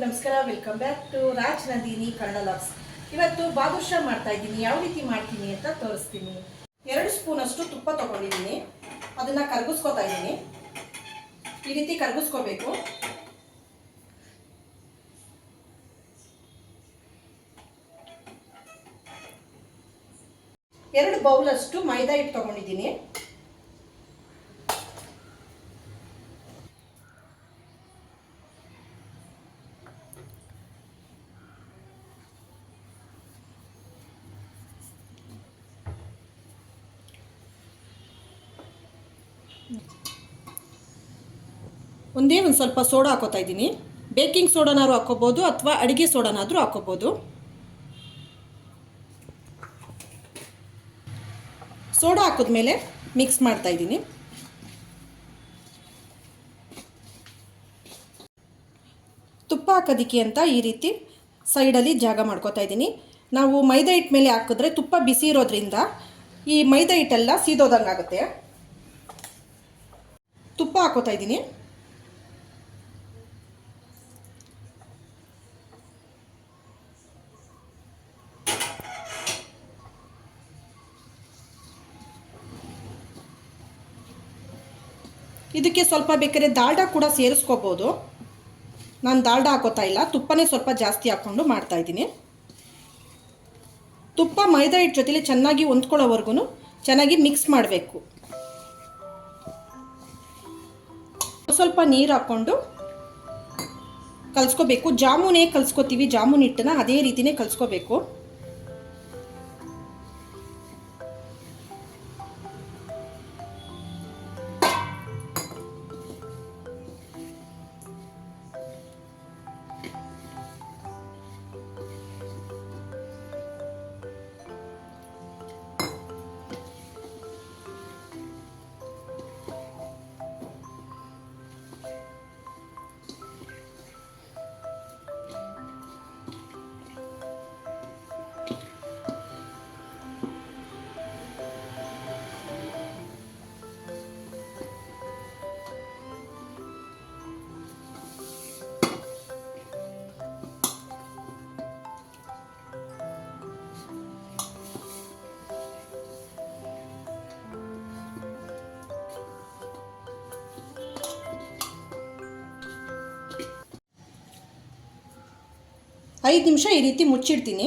ನಮಸ್ಕಾರ. Welcome back to Raj Nandini Kannada logs. ಇವತ್ತು ಬಾದುಷಾ ಮಾಡ್ತಾ ಇದ್ದೀನಿ. ಯಾವ ರೀತಿ ಮಾಡ್ತೀನಿ ಅಂತ ತೋರಿಸ್ತೀನಿ. 2 ಸ್ಪೂನ್ ಅಷ್ಟು ತುಪ್ಪ ತಗೊಂಡಿದ್ದೀನಿ. ಅದನ್ನ ಕರಗಿಸ್ಕೊತಾ ಇದ್ದೀನಿ. ಈ ರೀತಿ ಕರಗಿಸ್ಕೋಬೇಕು. 2 ಬೌಲ್ ಅಷ್ಟು ಮೈದಾ ಹಿಟ್ಟು ತಗೊಂಡಿದ್ದೀನಿ. ಒಂದೇ ಒಂದು ಸ್ವಲ್ಪ ಸೋಡಾ ಹಾಕೋತಾ ಇದ್ದೀನಿ. ಬೇಕಿಂಗ್ ಸೋಡಾನಾದ್ರೂ ಹಾಕೋಬೋದು ಅಥವಾ ಅಡುಗೆ ಸೋಡಾನಾದ್ರೂ ಹಾಕೋಬೋದು. ಸೋಡಾ ಹಾಕಿದ್ಮೇಲೆ ಮಿಕ್ಸ್ ಮಾಡ್ತಾ ಇದ್ದೀನಿ. ತುಪ್ಪ ಹಾಕೋದಕ್ಕೆ ಅಂತ ಈ ರೀತಿ ಸೈಡಲ್ಲಿ ಜಾಗ ಮಾಡ್ಕೋತಾ ಇದ್ದೀನಿ. ನಾವು ಮೈದಾ ಹಿಟ್ಟು ಮೇಲೆ ಹಾಕಿದ್ರೆ ತುಪ್ಪ ಬಿಸಿ ಇರೋದ್ರಿಂದ ಈ ಮೈದಾ ಹಿಟ್ಟೆಲ್ಲ ಸೀದೋದಂಗೆ ಆಗುತ್ತೆ. ತುಪ್ಪ ಹಾಕೋತಾ ಇದ್ದೀನಿ. ಇದಕ್ಕೆ ಸ್ವಲ್ಪ ಬೇಕಾದ್ರೆ ದಾಲ್ಡಾ ಕೂಡ ಸೇರಿಸ್ಕೋಬೋದು. ನಾನು ದಾಲ್ಡಾ ಹಾಕೋತಾ ಇಲ್ಲ, ತುಪ್ಪನೇ ಸ್ವಲ್ಪ ಜಾಸ್ತಿ ಹಾಕ್ಕೊಂಡು ಮಾಡ್ತಾ ಇದ್ದೀನಿ. ತುಪ್ಪ ಮೈದಾ ಹಿಟ್ಟು ಜೊತೆಲಿ ಚೆನ್ನಾಗಿ ಹೊಂದ್ಕೊಳ್ಳೋವರೆಗೂ ಚೆನ್ನಾಗಿ ಮಿಕ್ಸ್ ಮಾಡಬೇಕು. ಸ್ವಲ್ಪ ನೀರು ಹಾಕ್ಕೊಂಡು ಕಲಿಸ್ಕೋಬೇಕು. ಜಾಮೂನೇ ಕಲಿಸ್ಕೋತೀವಿ, ಜಾಮೂನ್ ಹಿಟ್ಟನ್ನ ಅದೇ ರೀತಿಯೇ ಕಲಿಸ್ಕೋಬೇಕು. ಐದು ನಿಮಿಷ ಈ ರೀತಿ ಮುಚ್ಚಿಡ್ತೀನಿ.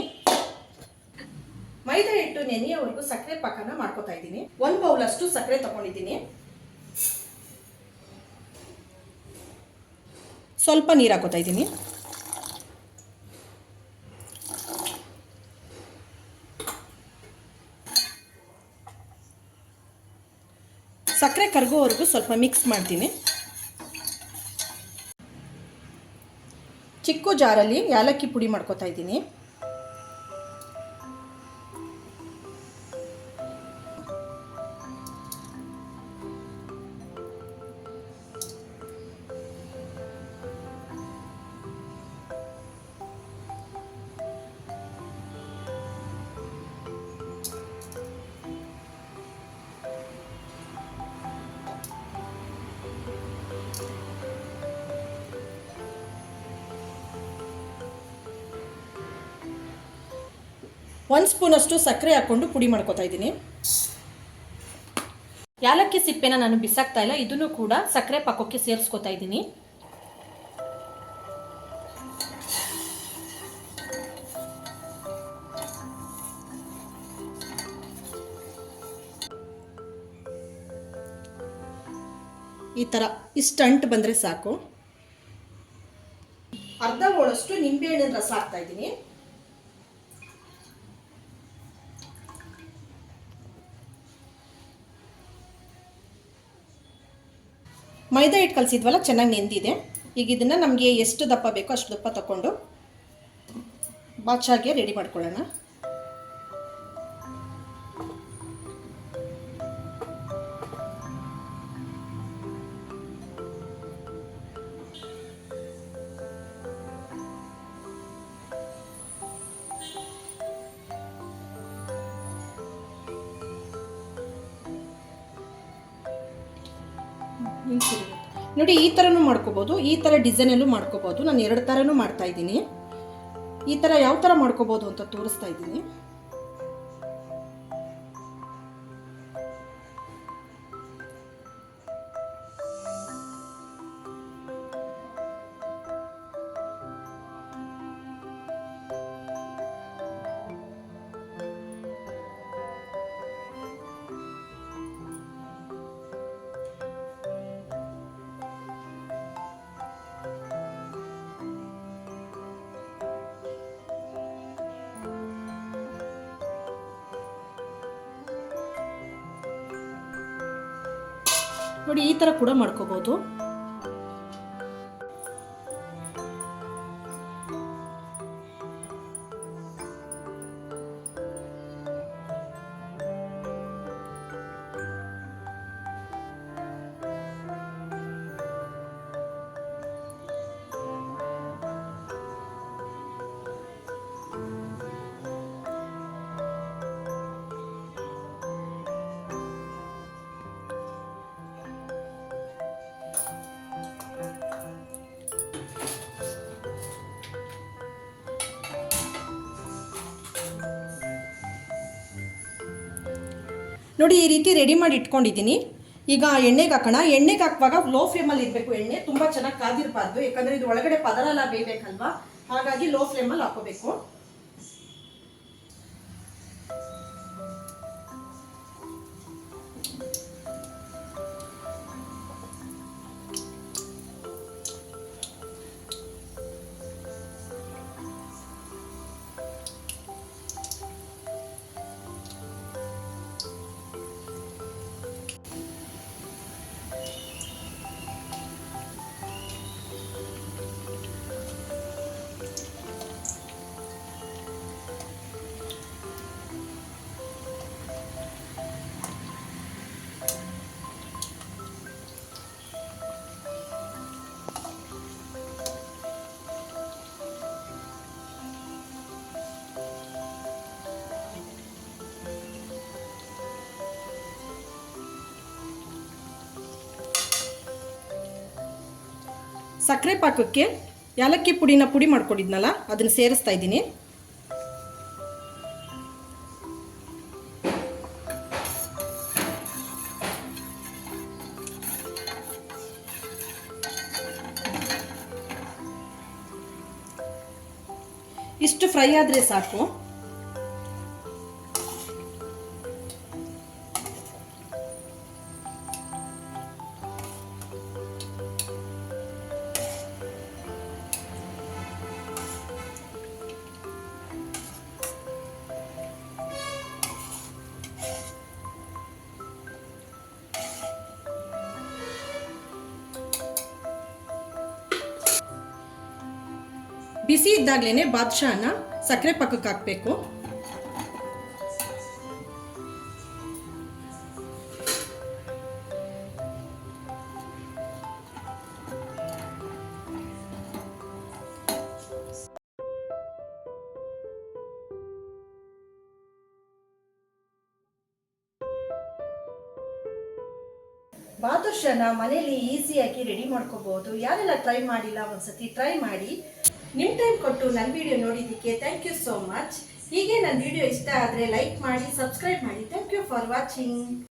ಮೈದಾ ಹಿಟ್ಟು ನೆನೆಯೋವರೆಗೂ ಸಕ್ಕರೆ ಪಾಕನ ಮಾಡ್ಕೋತಾ ಇದ್ದೀನಿ. 1 ಬೌಲ್ ಅಷ್ಟು ಸಕ್ಕರೆ ತಗೊಂಡಿದ್ದೀನಿ. ಸ್ವಲ್ಪ ನೀರು ಹಾಕೋತಾ ಇದ್ದೀನಿ. ಸಕ್ಕರೆ ಕರಗೋವರೆಗೂ ಸ್ವಲ್ಪ ಮಿಕ್ಸ್ ಮಾಡ್ತೀನಿ. ಚಿಕ್ಕ ಜಾರಲ್ಲಿ ಏಲಕ್ಕಿ ಪುಡಿ ಮಾಡ್ಕೋತಾ ಇದ್ದೀನಿ. ಒಂದು ಸ್ಪೂನ್ ಅಷ್ಟು ಸಕ್ಕರೆ ಹಾಕ್ಕೊಂಡು ಪುಡಿ ಮಾಡ್ಕೋತಾ ಇದ್ದೀನಿ. ಏಲಕ್ಕಿ ಸಿಪ್ಪೆನ ನಾನು ಬಿಸಾಕ್ತಾ ಇಲ್ಲ, ಇದನ್ನು ಕೂಡ ಸಕ್ಕರೆ ಪಾಕಕ್ಕೆ ಸೇರಿಸ್ಕೋತಾ ಇದ್ದೀನಿ. ಈ ಥರ ಇಷ್ಟು ಅಂಟು ಬಂದರೆ ಸಾಕು. ಅರ್ಧ ಹೋಳಷ್ಟು ನಿಂಬೆಹಣ್ಣಿನ ರಸ ಹಾಕ್ತಾ ಇದ್ದೀನಿ. ಮೈದಾ ಹಿಟ್ಟು ಕಲಿಸಿದ್ವಲ್ಲ ಚೆನ್ನಾಗಿ ನೆಂದಿದೆ. ಈಗ ಇದನ್ನು ನಮಗೆ ಎಷ್ಟು ದಪ್ಪ ಬೇಕೋ ಅಷ್ಟು ದಪ್ಪ ತಗೊಂಡು ಬಾಚಾಗೆ ರೆಡಿ ಮಾಡ್ಕೊಳ್ಳೋಣ. ನೋಡಿ ಈ ಥರನೂ ಮಾಡ್ಕೋಬೋದು, ಈ ಥರ ಡಿಸೈನಲ್ಲೂ ಮಾಡ್ಕೋಬೋದು. ನಾನು 2 ಥರನೂ ಮಾಡ್ತಾಯಿದ್ದೀನಿ. ಈ ಥರ ಯಾವ ಥರ ಮಾಡ್ಕೋಬೋದು ಅಂತ ತೋರಿಸ್ತಾ ಇದ್ದೀನಿ. ನೋಡಿ ಈ ಥರ ಕೂಡ ಮಾಡ್ಕೋಬೋದು. ನೋಡಿ ಈ ರೀತಿ ರೆಡಿ ಮಾಡಿ ಇಟ್ಕೊಂಡಿದ್ದೀನಿ. ಈಗ ಎಣ್ಣೆಗೆ ಹಾಕೋಣ. ಎಣ್ಣೆಗೆ ಹಾಕುವಾಗ ಲೋ ಫ್ಲೇಮಲ್ಲಿ ಇರಬೇಕು. ಎಣ್ಣೆ ತುಂಬ ಚೆನ್ನಾಗಿ ಕಾದಿರಬಾರ್ದು, ಯಾಕಂದರೆ ಇದು ಒಳಗಡೆ ಪದರ ಎಲ್ಲ ಬೇಯಬೇಕಲ್ವಾ, ಹಾಗಾಗಿ ಲೋ ಫ್ಲೇಮಲ್ಲಿ ಹಾಕೋಬೇಕು. ಸಕ್ಕರೆ ಪಾಕಕ್ಕೆ ಏಲಕ್ಕಿ ಪುಡಿನ ಪುಡಿ ಮಾಡ್ಕೊಂಡಿದ್ನಲ್ಲ ಅದನ್ನು ಸೇರಿಸ್ತಾ ಇದ್ದೀನಿ. ಇಷ್ಟು ಫ್ರೈ ಆದರೆ ಸಾಕು. ಬಿಸಿ ಇದ್ದಾಗಲೇ ಬಾದ್ಶಾನ ಸಕ್ಕರೆ ಪಾಕಕ್ಕೆ ಹಾಕಬೇಕು. ಬಾದುಷಾನ ಮನೇಲಿ ಈಸಿಯಾಗಿ ರೆಡಿ ಮಾಡ್ಕೋಬಹುದು. ಯಾರೆಲ್ಲ ಟ್ರೈ ಮಾಡಿಲ್ಲ ಒಂದ್ಸತಿ ಟ್ರೈ ಮಾಡಿ. ನಿಮ್ಮ ಟೈಮ್ ಕೊಟ್ಟು ನನ್ನ ವಿಡಿಯೋ ನೋಡಿದ್ದಕ್ಕೆ ಥ್ಯಾಂಕ್ ಯು ಸೋ ಮಚ್. ಹೀಗೆ ನನ್ನ ವಿಡಿಯೋ ಇಷ್ಟ ಆದರೆ ಲೈಕ್ ಮಾಡಿ, ಸಬ್ಸ್ಕ್ರೈಬ್ ಮಾಡಿ. Thank you for watching.